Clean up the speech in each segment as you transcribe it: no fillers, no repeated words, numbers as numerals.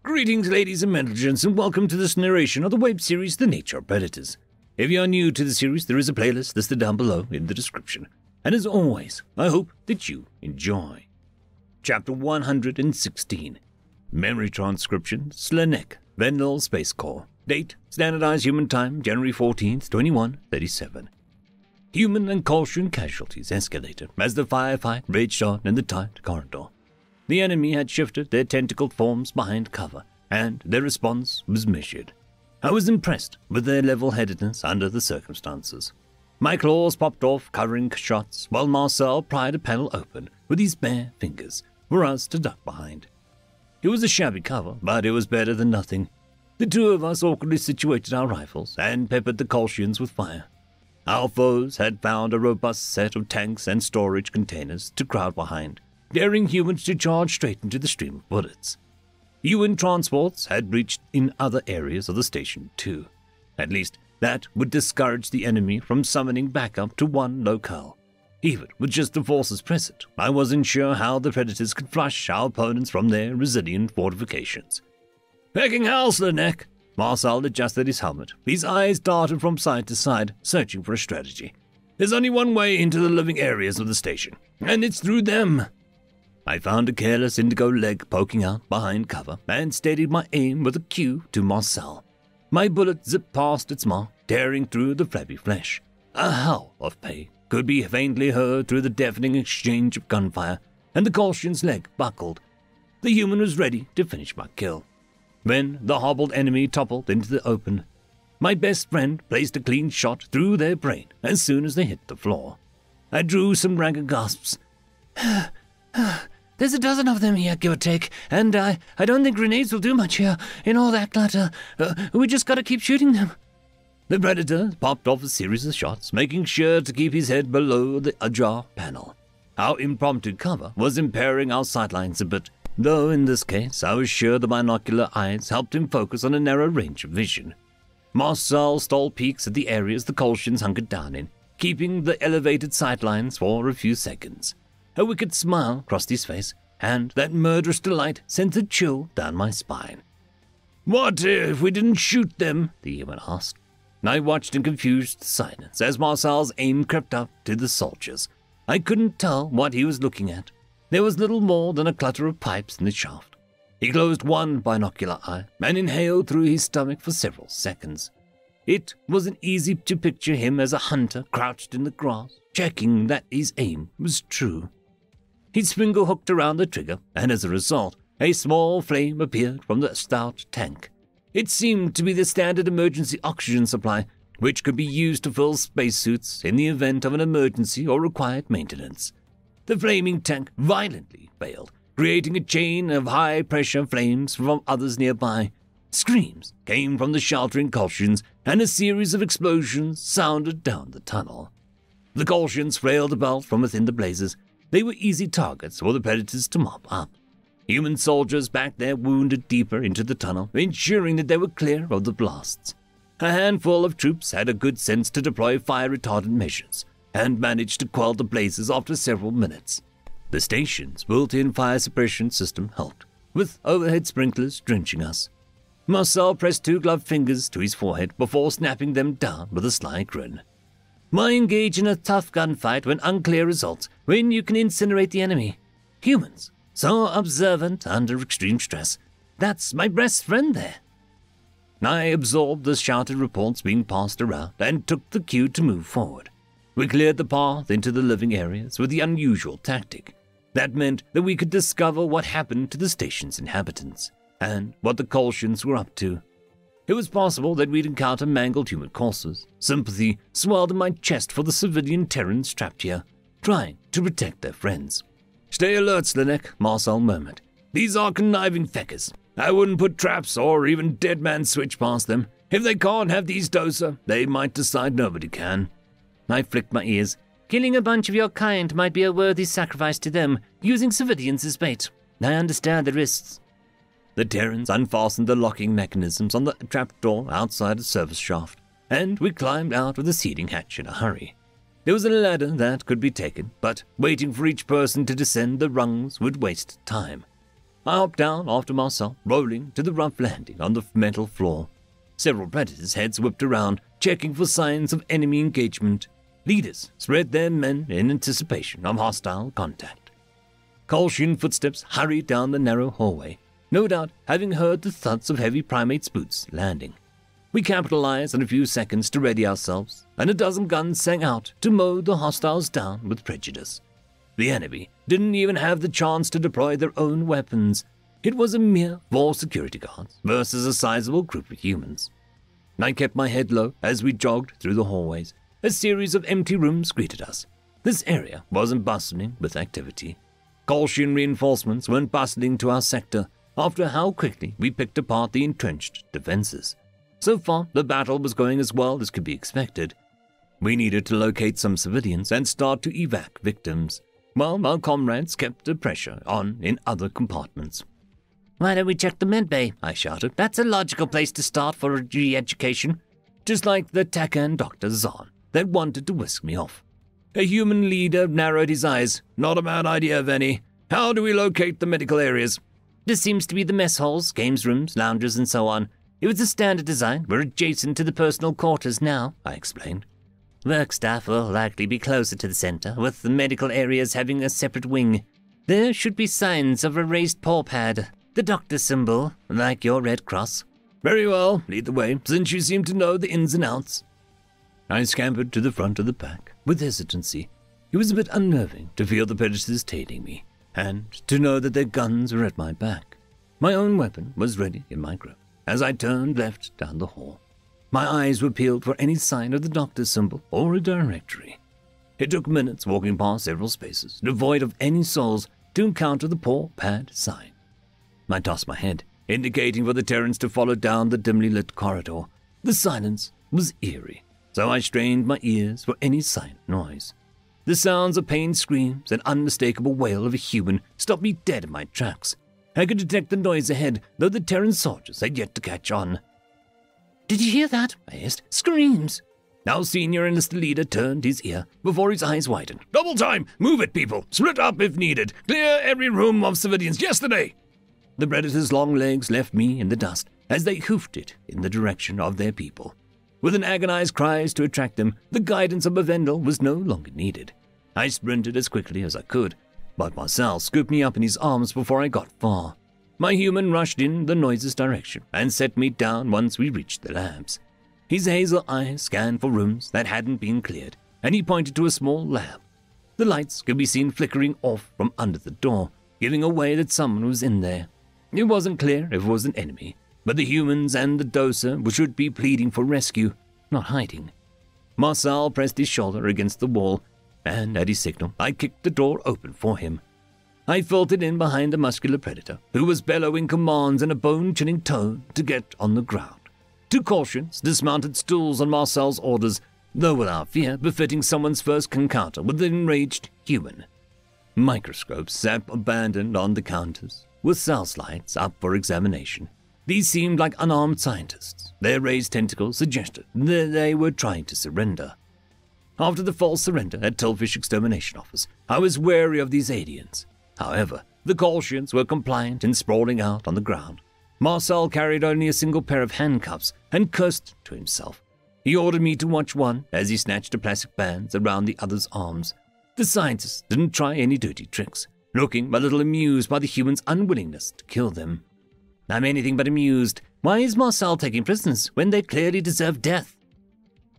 Greetings, ladies and gentlemen, and welcome to this narration of the web series The Nature of Predators. If you are new to the series, there is a playlist listed down below in the description. And as always, I hope that you enjoy. Chapter 116. Memory Transcription, Slanek, Vendel Space Corps. Date, Standardized Human Time, January 14th, 2137. Human and Kolshian casualties escalated as the firefight raged on in the tight corridor. The enemy had shifted their tentacled forms behind cover, and their response was measured. I was impressed with their level-headedness under the circumstances. My claws popped off, covering shots, while Marcel pried a panel open with his bare fingers for us to duck behind. It was a shabby cover, but it was better than nothing. The two of us awkwardly situated our rifles and peppered the Kolshians with fire. Our foes had found a robust set of tanks and storage containers to crowd behind, daring humans to charge straight into the stream of bullets. UN transports had reached in other areas of the station too. At least, that would discourage the enemy from summoning backup to one locale. Even with just the forces present, I wasn't sure how the Predators could flush our opponents from their resilient fortifications. "Pecking house, Slanek!" Marcel adjusted his helmet. His eyes darted from side to side, searching for a strategy. "There's only one way into the living areas of the station, and it's through them." I found a careless indigo leg poking out behind cover and steadied my aim with a cue to Marcel. My bullet zipped past its mark, tearing through the flabby flesh. A howl of pain could be faintly heard through the deafening exchange of gunfire, and the Kolshian's leg buckled. The human was ready to finish my kill. When the hobbled enemy toppled into the open, my best friend placed a clean shot through their brain as soon as they hit the floor. I drew some ragged gasps. "There's a dozen of them here, give or take, and I don't think grenades will do much here in all that clutter. We just gotta keep shooting them." The Predator popped off a series of shots, making sure to keep his head below the ajar panel. Our impromptu cover was impairing our sightlines a bit, though in this case I was sure the binocular eyes helped him focus on a narrow range of vision. Marcel stole peeks at the areas the Kolshians hunkered down in, keeping the elevated sightlines for a few seconds. A wicked smile crossed his face, and that murderous delight sent a chill down my spine. "What if we didn't shoot them?" the human asked. I watched in confused silence as Marcel's aim crept up to the soldiers. I couldn't tell what he was looking at. There was little more than a clutter of pipes in the shaft. He closed one binocular eye and inhaled through his stomach for several seconds. It wasn't easy to picture him as a hunter crouched in the grass, checking that his aim was true. His finger hooked around the trigger, and as a result, a small flame appeared from the stout tank. It seemed to be the standard emergency oxygen supply, which could be used to fill spacesuits in the event of an emergency or required maintenance. The flaming tank violently failed, creating a chain of high-pressure flames from others nearby. Screams came from the sheltering Kolshians, and a series of explosions sounded down the tunnel. The Kolshians flailed about from within the blazes. They were easy targets for the Predators to mop up. Human soldiers backed their wounded deeper into the tunnel, ensuring that they were clear of the blasts. A handful of troops had a good sense to deploy fire-retardant measures, and managed to quell the blazes after several minutes. The station's built-in fire suppression system helped, with overhead sprinklers drenching us. Marcel pressed two gloved fingers to his forehead before snapping them down with a sly grin. "Why engage in a tough gunfight when unclear results, when you can incinerate the enemy? Humans, so observant under extreme stress. That's my best friend there." I absorbed the shouted reports being passed around and took the cue to move forward. We cleared the path into the living areas with the unusual tactic. That meant that we could discover what happened to the station's inhabitants, and what the Kolshians were up to. It was possible that we'd encounter mangled human corpses. Sympathy swelled in my chest for the civilian Terrans trapped here, trying to protect their friends. "Stay alert, Slanek," Marcel murmured. "These are conniving feckers. I wouldn't put traps or even dead man switch past them. If they can't have these doser, they might decide nobody can." I flicked my ears. "Killing a bunch of your kind might be a worthy sacrifice to them, using civilians as bait. I understand the risks." The Terrans unfastened the locking mechanisms on the trapdoor outside the service shaft, and we climbed out of the seating hatch in a hurry. There was a ladder that could be taken, but waiting for each person to descend the rungs would waste time. I hopped down after Marcel, rolling to the rough landing on the metal floor. Several predators' heads whipped around, checking for signs of enemy engagement. Leaders spread their men in anticipation of hostile contact. Kolshian footsteps hurried down the narrow hallway, no doubt having heard the thuds of heavy primates' boots landing. We capitalized on a few seconds to ready ourselves, and a dozen guns sang out to mow the hostiles down with prejudice. The enemy didn't even have the chance to deploy their own weapons. It was a mere 4 security guards versus a sizable group of humans. I kept my head low as we jogged through the hallways. A series of empty rooms greeted us. This area wasn't bustling with activity. Kolshian reinforcements weren't bustling to our sector after how quickly we picked apart the entrenched defenses. So far, the battle was going as well as could be expected. We needed to locate some civilians and start to evac victims, while our comrades kept the pressure on in other compartments. "Why don't we check the medbay?" I shouted. "That's a logical place to start for re-education." Just like the Takan Dr. Zahn that wanted to whisk me off. A human leader narrowed his eyes. "Not a bad idea, Venny. How do we locate the medical areas?" "This seems to be the mess halls, games rooms, lounges, and so on. It was a standard design. We're adjacent to the personal quarters now," I explained. "Work staff will likely be closer to the center, with the medical areas having a separate wing. There should be signs of a raised paw pad, the doctor symbol, like your Red Cross." "Very well, lead the way, since you seem to know the ins and outs." I scampered to the front of the pack with hesitancy. It was a bit unnerving to feel the predators tailing me, and to know that their guns were at my back. My own weapon was ready in my grip as I turned left down the hall. My eyes were peeled for any sign of the doctor's symbol or a directory. It took minutes walking past several spaces, devoid of any souls, to encounter the paw pad sign. I tossed my head, indicating for the Terrans to follow down the dimly lit corridor. The silence was eerie, so I strained my ears for any sign of noise. The sounds of pained screams and unmistakable wail of a human stopped me dead in my tracks. I could detect the noise ahead, though the Terran soldiers had yet to catch on. "Did you hear that?" I asked. "Screams!" Our senior enlisted leader turned his ear before his eyes widened. "Double time! Move it, people! Split up if needed! Clear every room of civilians yesterday!" The predator's long legs left me in the dust as they hoofed it in the direction of their people. With an agonized cries to attract them, the guidance of Bavendel was no longer needed. I sprinted as quickly as I could, but Marcel scooped me up in his arms before I got far. My human rushed in the noise's direction and set me down once we reached the labs. His hazel eyes scanned for rooms that hadn't been cleared, and he pointed to a small lab. The lights could be seen flickering off from under the door, giving away that someone was in there. It wasn't clear if it was an enemy, but the humans and the doser should be pleading for rescue, not hiding. Marcel pressed his shoulder against the wall, and at his signal, I kicked the door open for him. I filtered in behind the muscular predator, who was bellowing commands in a bone-chilling tone to get on the ground. 2 Kolshians dismounted stools on Marcel's orders, though without fear befitting someone's first encounter with an enraged human. Microscopes sat abandoned on the counters, with cell slides up for examination. These seemed like unarmed scientists. Their raised tentacles suggested that they were trying to surrender. After the false surrender at Tillfish Extermination Office, I was wary of these aliens. However, the Kolshians were compliant in sprawling out on the ground. Marcel carried only a single pair of handcuffs and cursed to himself. He ordered me to watch one as he snatched the plastic bands around the other's arms. The scientists didn't try any dirty tricks, looking a little amused by the human's unwillingness to kill them. "I'm anything but amused. Why is Marcel taking prisoners when they clearly deserve death?"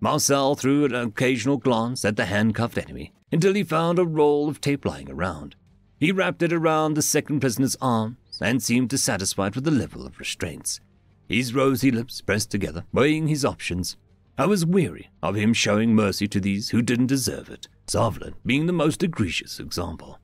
Marcel threw an occasional glance at the handcuffed enemy until he found a roll of tape lying around. He wrapped it around the second prisoner's arms and seemed dissatisfied with the level of restraints. His rosy lips pressed together, weighing his options. I was weary of him showing mercy to these who didn't deserve it, Sovlin being the most egregious example.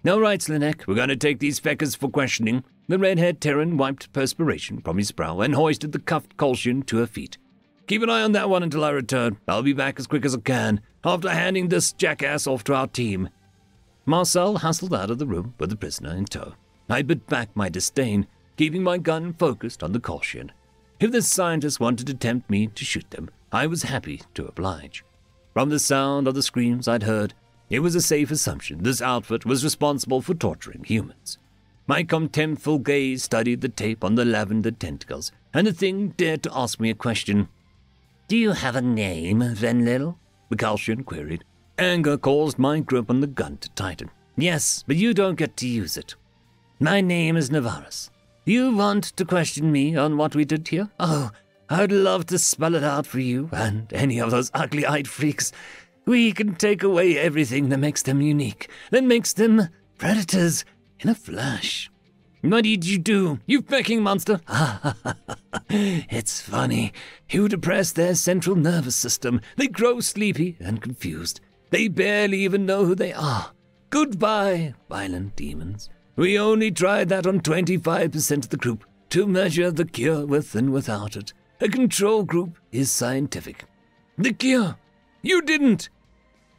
"All right, Slinek, we're going to take these feckers for questioning." The red-haired Terran wiped perspiration from his brow and hoisted the cuffed Kolshian to her feet. "Keep an eye on that one until I return. I'll be back as quick as I can, after handing this jackass off to our team." Marcel hustled out of the room with the prisoner in tow. I bit back my disdain, keeping my gun focused on the Kolshian. If the scientists wanted to tempt me to shoot them, I was happy to oblige. From the sound of the screams I'd heard, it was a safe assumption this outfit was responsible for torturing humans. My contemptful gaze studied the tape on the lavender tentacles, and the thing dared to ask me a question. Do you have a name, Venlil? The Calcian queried. Anger caused my grip on the gun to tighten. Yes, but you don't get to use it. My name is Navarus. You want to question me on what we did here? Oh, I'd love to spell it out for you and any of those ugly-eyed freaks. We can take away everything that makes them unique, that makes them predators in a flash. What did you do, you fucking monster? It's funny. You depress their central nervous system. They grow sleepy and confused. They barely even know who they are. Goodbye, violent demons. We only tried that on 25% of the group to measure the cure with and without it. A control group is scientific. The cure? You didn't!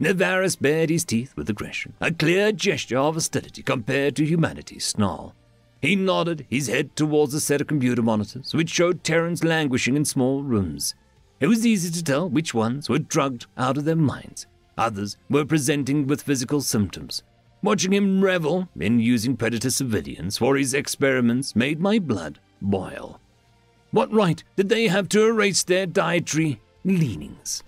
Navarus bared his teeth with aggression, a clear gesture of hostility compared to humanity's snarl. He nodded his head towards a set of computer monitors, which showed Terrans languishing in small rooms. It was easy to tell which ones were drugged out of their minds. Others were presenting with physical symptoms. Watching him revel in using predator civilians for his experiments made my blood boil. What right did they have to erase their dietary leanings?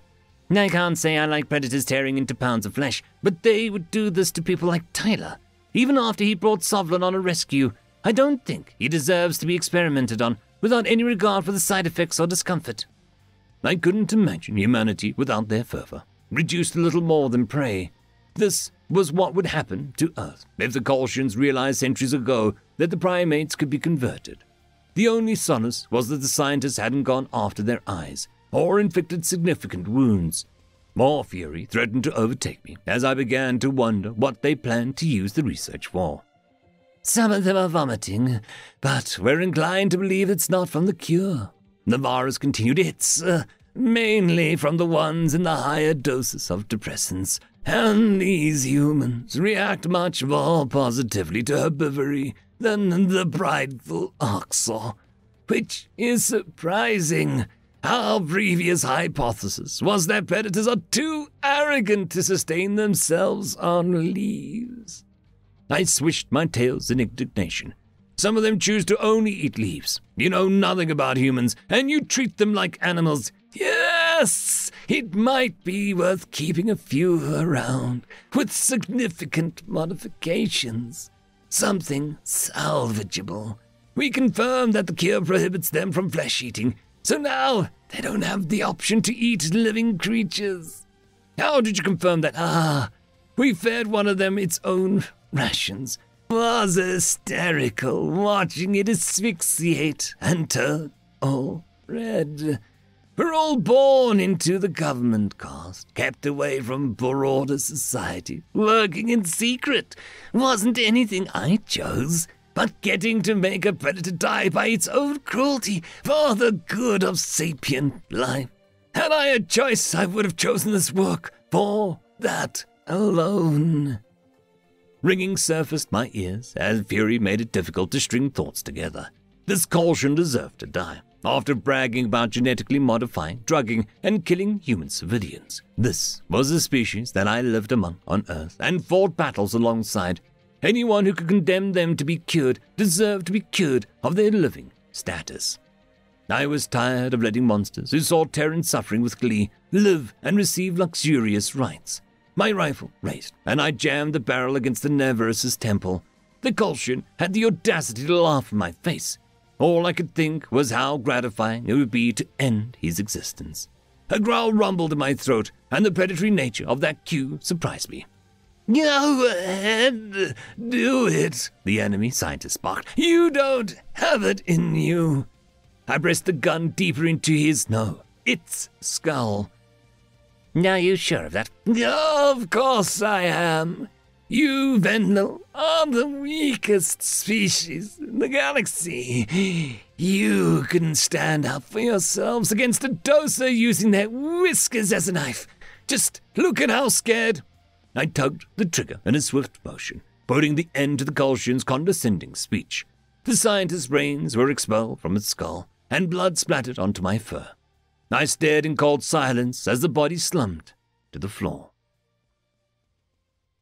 I can't say I like predators tearing into pounds of flesh, but they would do this to people like Tyler. Even after he brought Sovlin on a rescue, I don't think he deserves to be experimented on without any regard for the side effects or discomfort. I couldn't imagine humanity without their fervor, reduced a little more than prey. This was what would happen to Earth if the Colchians realized centuries ago that the primates could be converted. The only solace was that the scientists hadn't gone after their eyes or inflicted significant wounds. More fury threatened to overtake me as I began to wonder what they planned to use the research for. Some of them are vomiting, but we're inclined to believe it's not from the cure. Navarus continued. It's mainly from the ones in the higher doses of depressants, and these humans react much more positively to herbivory than the prideful oxor, which is surprising. Our previous hypothesis was that predators are too arrogant to sustain themselves on leaves. I swished my tails in indignation. Some of them choose to only eat leaves. You know nothing about humans, and you treat them like animals. Yes, it might be worth keeping a few around, with significant modifications. Something salvageable. We confirmed that the cure prohibits them from flesh-eating, so now they don't have the option to eat living creatures. How did you confirm that? We fed one of them its own rations. Was hysterical watching it asphyxiate and turn all red. We're all born into the government caste, kept away from broader society, working in secret. Wasn't anything I chose, but getting to make a predator die by its own cruelty for the good of sapient life. Had I a choice, I would have chosen this work for that alone. Ringing surfaced my ears as fury made it difficult to string thoughts together. This Colchian deserved to die, after bragging about genetically modifying, drugging, and killing human civilians. This was the species that I lived among on Earth and fought battles alongside. Anyone who could condemn them to be cured deserved to be cured of their living status. I was tired of letting monsters who saw Terrans suffering with glee live and receive luxurious rights. My rifle raised, and I jammed the barrel against the Navarus's temple. The Colchian had the audacity to laugh in my face. All I could think was how gratifying it would be to end his existence. A growl rumbled in my throat, and the predatory nature of that cue surprised me. Go ahead, do it, the enemy scientist barked. You don't have it in you. I pressed the gun deeper into his its skull. Are you sure of that? Of course I am. You, Venlil, are the weakest species in the galaxy. You couldn't stand up for yourselves against a doser using their whiskers as a knife. Just look at how scared. I tugged the trigger in a swift motion, putting the end to the Colchian's condescending speech. The scientist's brains were expelled from its skull, and blood splattered onto my fur. I stared in cold silence as the body slumped to the floor.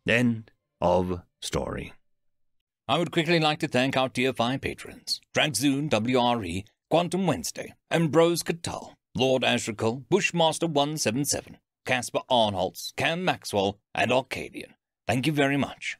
End of story. I would quickly like to thank our Tier 5 patrons, Dragzoon W.R.E, Quantum Wednesday, Ambrose Cattell, Lord Ashrakul, Bushmaster 177, Casper Arnholtz, Cam Maxwell, and Arcadian. Thank you very much.